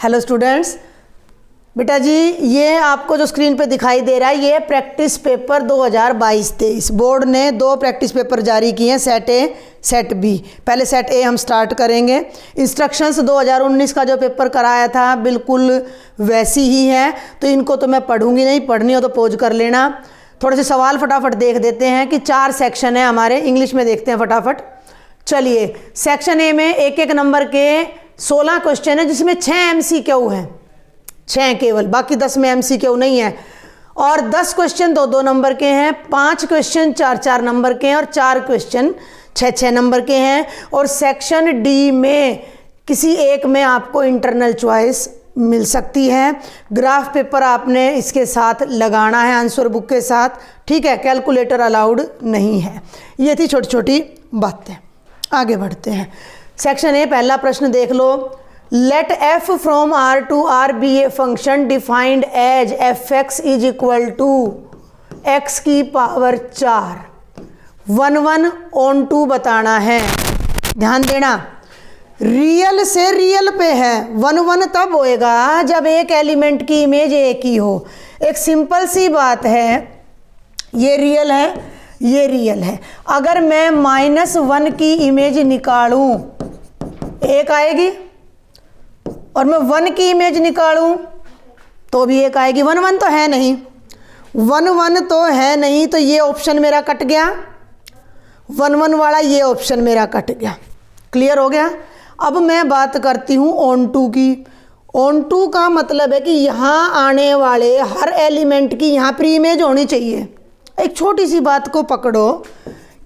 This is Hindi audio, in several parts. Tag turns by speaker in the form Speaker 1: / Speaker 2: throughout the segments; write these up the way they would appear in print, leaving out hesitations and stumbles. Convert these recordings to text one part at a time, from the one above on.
Speaker 1: हेलो स्टूडेंट्स, बेटा जी ये आपको जो स्क्रीन पे दिखाई दे रहा है ये प्रैक्टिस पेपर 2022-23 बोर्ड ने 2 प्रैक्टिस पेपर जारी किए हैं, सेट ए सेट बी। पहले सेट ए हम स्टार्ट करेंगे। इंस्ट्रक्शंस 2019 का जो पेपर कराया था बिल्कुल वैसी ही है, तो इनको तो मैं पढ़ूंगी नहीं, पढ़नी हो तो पॉज कर लेना। थोड़े से सवाल फटाफट देख देते हैं कि 4 सेक्शन है हमारे, इंग्लिश में देखते हैं फटाफट। चलिए सेक्शन ए में एक एक नंबर के 16 क्वेश्चन है जिसमें 6 MCQ हैं, 6 केवल, बाकी 10 में MCQ नहीं है। और 10 क्वेश्चन 2-2 नंबर के हैं, 5 क्वेश्चन 4-4 नंबर के हैं और 4 क्वेश्चन 6-6 नंबर के हैं। और सेक्शन डी में किसी एक में आपको इंटरनल चॉइस मिल सकती है। ग्राफ पेपर आपने इसके साथ लगाना है आंसर बुक के साथ, ठीक है। कैलकुलेटर अलाउड नहीं है। ये थी छोटी छोटी बातें, आगे बढ़ते हैं। सेक्शन ए पहला प्रश्न देख लो। Let f from R to R be a function defined as fx is equal to x की पावर 4 1 on 2 बताना है। ध्यान देना, रियल से रियल पे है। 1 तब होएगा जब एक एलिमेंट की इमेज एक ही हो। एक सिंपल सी बात है, ये रियल है, ये रियल है। अगर मैं -1 की इमेज निकालूं एक आएगी, और मैं 1 की इमेज निकालूं तो भी एक आएगी। 1 तो है नहीं, 1 तो है नहीं, तो ये ऑप्शन मेरा कट गया, 1 वाला ये ऑप्शन मेरा कट गया। क्लियर हो गया। अब मैं बात करती हूँ ऑन टू की। ऑन टू का मतलब है कि यहाँ आने वाले हर एलिमेंट की यहाँ प्री इमेज होनी चाहिए। एक छोटी सी बात को पकड़ो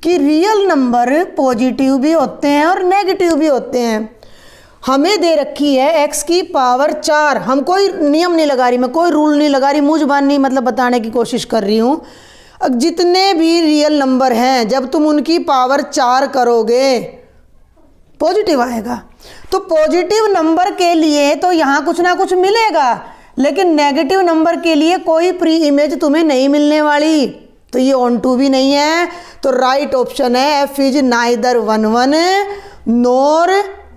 Speaker 1: कि रियल नंबर पॉजिटिव भी होते हैं और नेगेटिव भी होते हैं। हमें दे रखी है x की पावर 4, हम कोई नियम नहीं लगा रही, मैं कोई रूल नहीं लगा रही, मुँह जुबान नहीं, मतलब बताने की कोशिश कर रही हूँ। जितने भी रियल नंबर हैं जब तुम उनकी पावर 4 करोगे पॉजिटिव आएगा। तो पॉजिटिव नंबर के लिए तो यहाँ कुछ ना कुछ मिलेगा, लेकिन नेगेटिव नंबर के लिए कोई प्री इमेज तुम्हें नहीं मिलने वाली। तो ये ऑन टू भी नहीं है, तो राइट ऑप्शन है f is neither 1 nor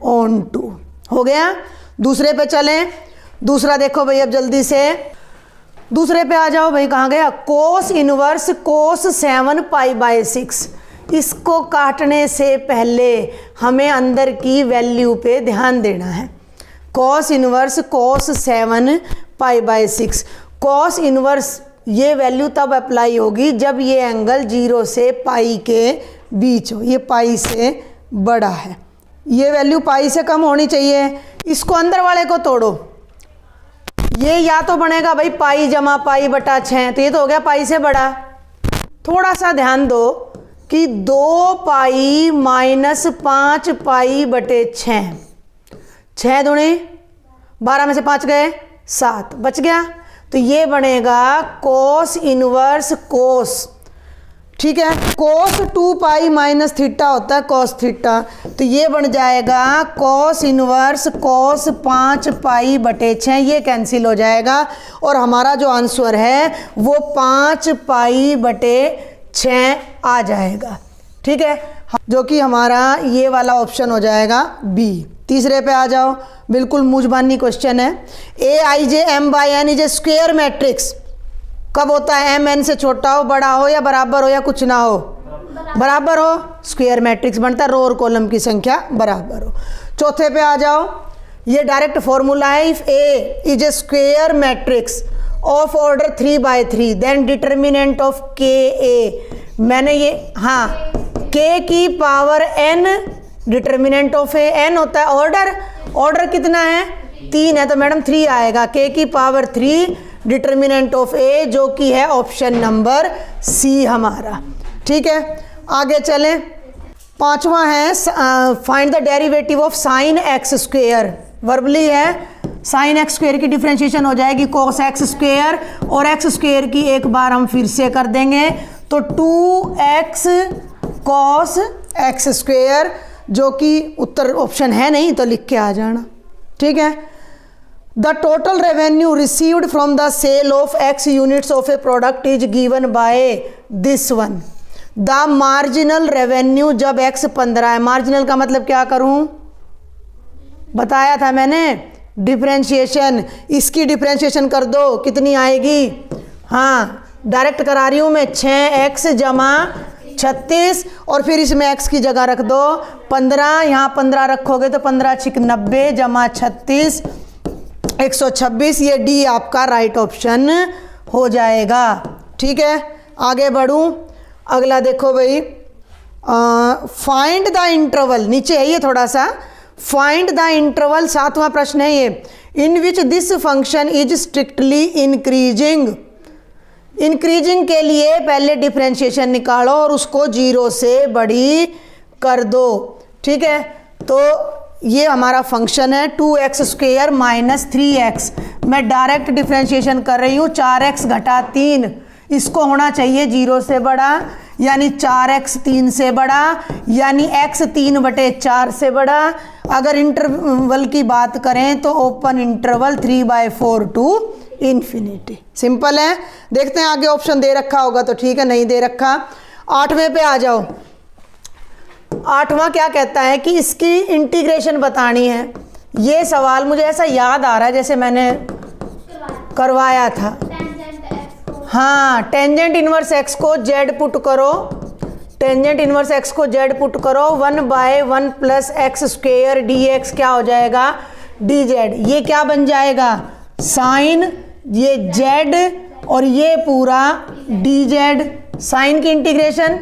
Speaker 1: onto. हो गया। दूसरे पे चलें। दूसरा देखो भाई, अब जल्दी से दूसरे पे आ जाओ भाई। कहाँ गया? Cos inverse cos 7 π/6। इसको काटने से पहले हमें अंदर की वैल्यू पे ध्यान देना है। Cos inverse cos 7 π/6। Cos inverse ये वैल्यू तब अप्लाई होगी जब ये एंगल 0 से पाई के बीच हो, ये पाई से बड़ा है, ये वैल्यू पाई से कम होनी चाहिए। इसको अंदर वाले को तोड़ो, ये या तो बनेगा भाई पाई जमा पाई बटा 6, तो ये तो हो गया पाई से बड़ा। थोड़ा सा ध्यान दो कि 2 पाई माइनस 5 पाई बटे 6, 6 दूनी 12 में से 5 गए 7 बच गया, तो ये बनेगा कोस इनवर्स कोस, ठीक है। कोस 2 पाई माइनस थीटा होता है कोस थीटा, तो ये बन जाएगा कोस इनवर्स कोस 5 पाई बटे 6, ये कैंसिल हो जाएगा और हमारा जो आंसर है वो 5 पाई बटे 6 आ जाएगा, ठीक है, जो कि हमारा ये वाला ऑप्शन हो जाएगा बी। तीसरे पे आ जाओ, बिल्कुल मुजबानी क्वेश्चन है। AIJ/M/N is a square matrix कब होता है? M n से छोटा हो, बड़ा हो, या बराबर हो, या कुछ ना हो? बराबर हो, स्क्वायर मैट्रिक्स बनता है। रो और कॉलम की संख्या बराबर हो। चौथे पे आ जाओ, ये डायरेक्ट फॉर्मूला है। If A is a square matrix of order 3/3 then determinant of KA। मैंने ये, हाँ, K की power n, determinant of A n होता है ऑर्डर। ऑर्डर कितना है? 3 है, तो मैडम 3 आएगा। K की पावर 3 डिटर्मिनेंट ऑफ A, जो कि है ऑप्शन नंबर सी हमारा, ठीक है। आगे चलें। पांचवा है find the derivative of sine x square. Verbally है, साइन x स्क्वेयर की डिफ्रेंशिएशन हो जाएगी कोस x स्क्वेयर, और x स्क्वेयर की एक बार हम फिर से कर देंगे, तो 2x कॉस x स्क्वेयर, जो कि उत्तर ऑप्शन है नहीं तो लिख के आ जाना, ठीक है। The total revenue received from the sale of x units of a product is given by this one. The marginal revenue जब x 15 है, मार्जिनल का मतलब क्या करूं? बताया था मैंने, डिफरेंशिएशन, इसकी डिफरेंशिएशन कर दो, कितनी आएगी? हाँ डायरेक्ट करा रही हूँ मैं, 6x जमा 36 और फिर इसमें x की जगह रख दो 15, यहाँ 15 रखोगे तो 15 छिक 90 जमा 36 126। ये डी आपका राइट ऑप्शन हो जाएगा। ठीक है, आगे बढ़ूँ। अगला देखो भाई, फाइंड द इंटरवल, नीचे है ये थोड़ा सा, फाइंड द इंटरवल, 7वां प्रश्न है ये, in which this function is strictly increasing. Increasing के लिए पहले डिफरेंशिएशन निकालो और उसको 0 से बड़ी कर दो। ठीक है, तो ये हमारा फंक्शन है 2x² माइनस 3x। मैं डायरेक्ट डिफरेंशिएशन कर रही हूँ, 4x घटा 3, इसको होना चाहिए 0 से बड़ा, यानी 4x 3 से बड़ा, यानी x 3/4 से बड़ा। अगर इंटरवल की बात करें तो open interval 3/4 to infinity. Simple है। देखते हैं आगे ऑप्शन दे रखा होगा तो ठीक है, नहीं दे रखा। 8वें पे आ जाओ। 8वां क्या कहता है कि इसकी इंटीग्रेशन बतानी है। ये सवाल मुझे ऐसा याद आ रहा है जैसे मैंने करवाया था। हाँ, टेंजेंट इनवर्स x को z पुट करो, टेंजेंट इनवर्स x को z पुट करो, 1/1 प्लस x² dx क्या हो जाएगा? dz। ये क्या बन जाएगा? साइन, ये z और ये पूरा dz। साइन की इंटीग्रेशन,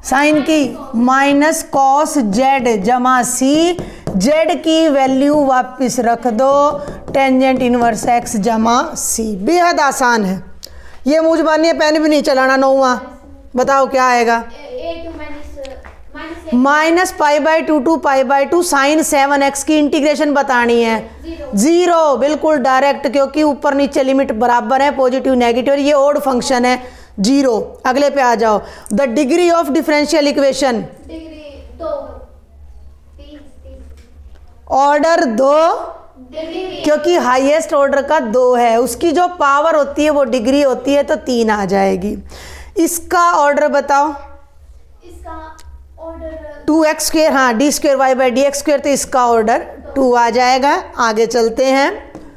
Speaker 1: साइन की माइनस कॉस z जमा c, z की वैल्यू वापस रख दो, टेंजेंट इनवर्स x जमा c। बेहद आसान है ये, मुझ मानिए पेन भी नहीं चलाना। 9वां बताओ क्या आएगा? माइनस π/2 टू π/2 साइन 7x की इंटीग्रेशन बतानी है। 0, बिल्कुल डायरेक्ट, क्योंकि ऊपर नीचे लिमिट बराबर है, पॉजिटिव नेगेटिव, ये ओड फंक्शन है 0। अगले पे आ जाओ। The degree of differential equation, order 2, क्योंकि हाईएस्ट ऑर्डर का 2 है, उसकी जो पावर होती है वो डिग्री होती है, तो 3 आ जाएगी। इसका ऑर्डर बताओ। इसका ऑर्डर 2x², हाँ d²y/dx², तो इसका ऑर्डर 2 आ जाएगा। आगे चलते हैं।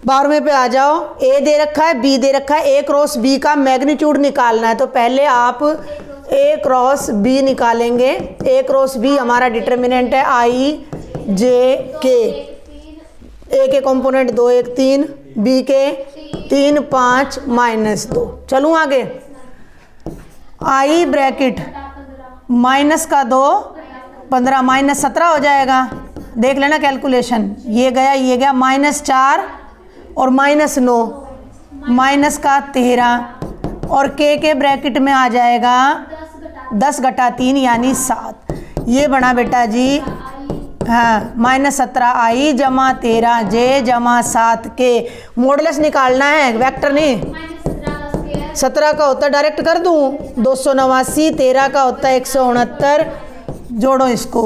Speaker 1: 12वें पे आ जाओ। a दे रखा है, b दे रखा है, a क्रॉस b का मैग्नीट्यूड निकालना है, तो पहले आप a क्रॉस b निकालेंगे। a क्रॉस b हमारा डिटर्मिनेंट है i j k। a के कंपोनेंट 2 1 3, b के 3 5 -2। चलूँ आगे। i ब्रैकेट माइनस का 2 15 -17 हो जाएगा। देख लेना कैलकुलेशन, ये गया ये गया, -4 और -9, माइनस का 13 और के ब्रैकेट में आ जाएगा 10 घटा 3 यानी 7। ये बना बेटा जी, हाँ, -17 i जमा 13 j जमा 7 k। मॉडुलस निकालना है, वेक्टर नहीं। 17 का होता है, डायरेक्ट कर दूँ 289, 13 का होता है 169, जोड़ो इसको,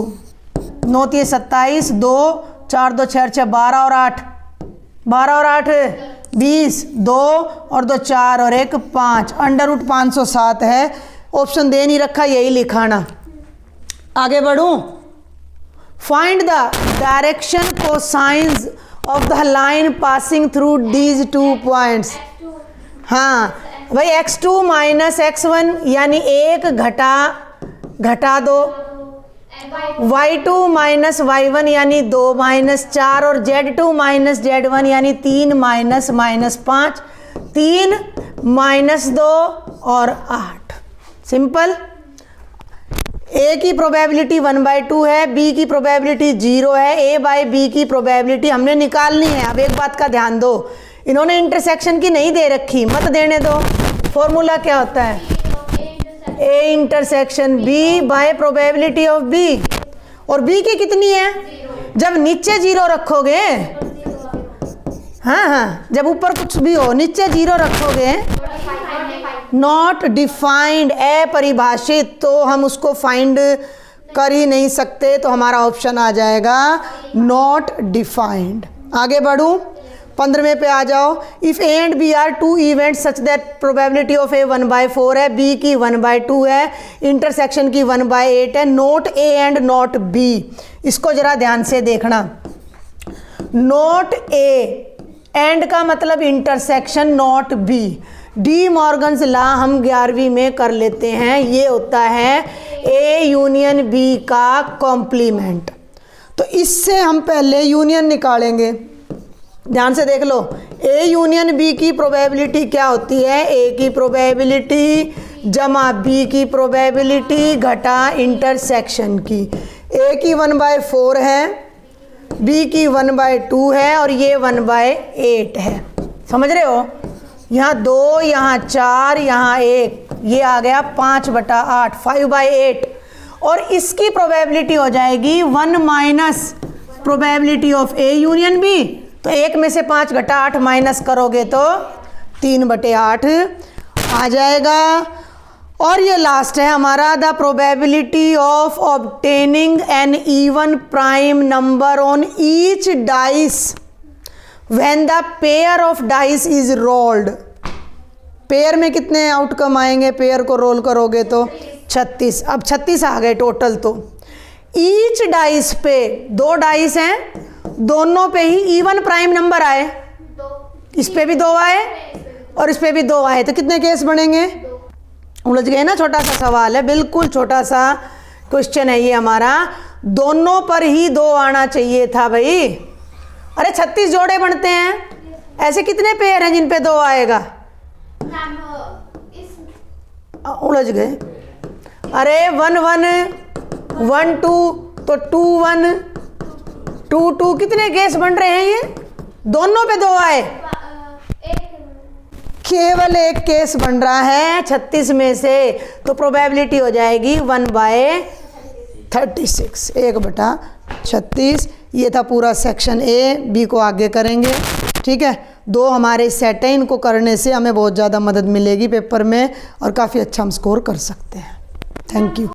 Speaker 1: 9 3 27, 2 4 2 6 6 12 और 8, 12 और 8 20, 2 और 2 4 और 1 5, √ 507 है। ऑप्शन दे नहीं रखा, यही लिखाना। आगे बढ़ूँ। Find the direction cosines of the line passing through these 2 points. हाँ भाई, x2 माइनस x1 यानी 1 घटा दो, y2 माइनस y1 यानी 2 -4 और z2 माइनस z1 यानी 3 -5, 3 -2 और 8। सिंपल। a की प्रोबेबिलिटी 1/2 है, b की प्रोबेबिलिटी 0 है, a/b की प्रोबेबिलिटी हमने निकालनी है। अब एक बात का ध्यान दो, इन्होंने इंटरसेक्शन की नहीं दे रखी, मत देने दो। फॉर्मूला क्या होता है? a intersection b bye probability of b, और b की कितनी है? जब नीचे 0 रखोगे, हाँ, जब ऊपर कुछ भी हो नीचे 0 रखोगे, नॉट डिफाइंड, अपरिभाषित, तो हम उसको फाइंड कर ही नहीं सकते, तो हमारा ऑप्शन आ जाएगा नॉट डिफाइंड। आगे बढ़ूँ। 15वें पे आ जाओ। If A and B are 2 event such that probability of A 1/4 है, बी की 1/2 है, इंटरसेक्शन की 1/8 है, not A and not be. इसको जरा ध्यान से देखना। नोट ए, एंड का मतलब intersection, not B. De Morgan's law हम 11वीं में कर लेते हैं, ये होता है ए यूनियन बी का कॉम्प्लीमेंट। तो इससे हम पहले यूनियन निकालेंगे, ध्यान से देख लो। ए यूनियन बी की प्रोबेबिलिटी क्या होती है, ए की प्रोबेबिलिटी जमा बी की प्रोबेबिलिटी घटा इंटरसेक्शन की। ए की 1/4 है, बी की 1/2 है और ये 1/8 है। समझ रहे हो, यहाँ 2, यहाँ 4, यहाँ 1, ये आ गया 5/8, 5/8। और इसकी प्रोबेबिलिटी हो जाएगी 1 minus probability of A union B. तो 1 में से 5 घटा 8 माइनस करोगे तो 3/8 आ जाएगा। और ये लास्ट है हमारा, the probability of obtaining an even prime number on each dice when the pair of dice is rolled. Pair में कितने आउटकम आएंगे, पेयर को रोल करोगे तो 36। अब 36 आ गए टोटल। तो ईच डाइस पे 2 डाइस हैं, दोनों पे ही इवन प्राइम नंबर आए, इस पे भी 2 आए और इस पे भी 2 आए, तो कितने केस बनेंगे? उलझ गए ना, छोटा सा सवाल है, बिल्कुल छोटा सा क्वेश्चन है ये हमारा। दोनों पर ही 2 आना चाहिए था भाई। अरे 36 जोड़े बनते हैं, ऐसे कितने पेयर हैं जिन पे 2 आएगा? उलझ गए। अरे 1 1 1 2 तो 2 1 2 2 कितने केस बन रहे हैं? ये दोनों पे 2 आए, केवल एक केस बन रहा है 36 में से। तो प्रोबेबिलिटी हो जाएगी 1/36, 1/36। ये था पूरा सेक्शन ए। बी को आगे करेंगे, ठीक है। 2 हमारे सेट हैं, इनको करने से हमें बहुत ज़्यादा मदद मिलेगी पेपर में और काफ़ी अच्छा हम स्कोर कर सकते हैं। Thank you.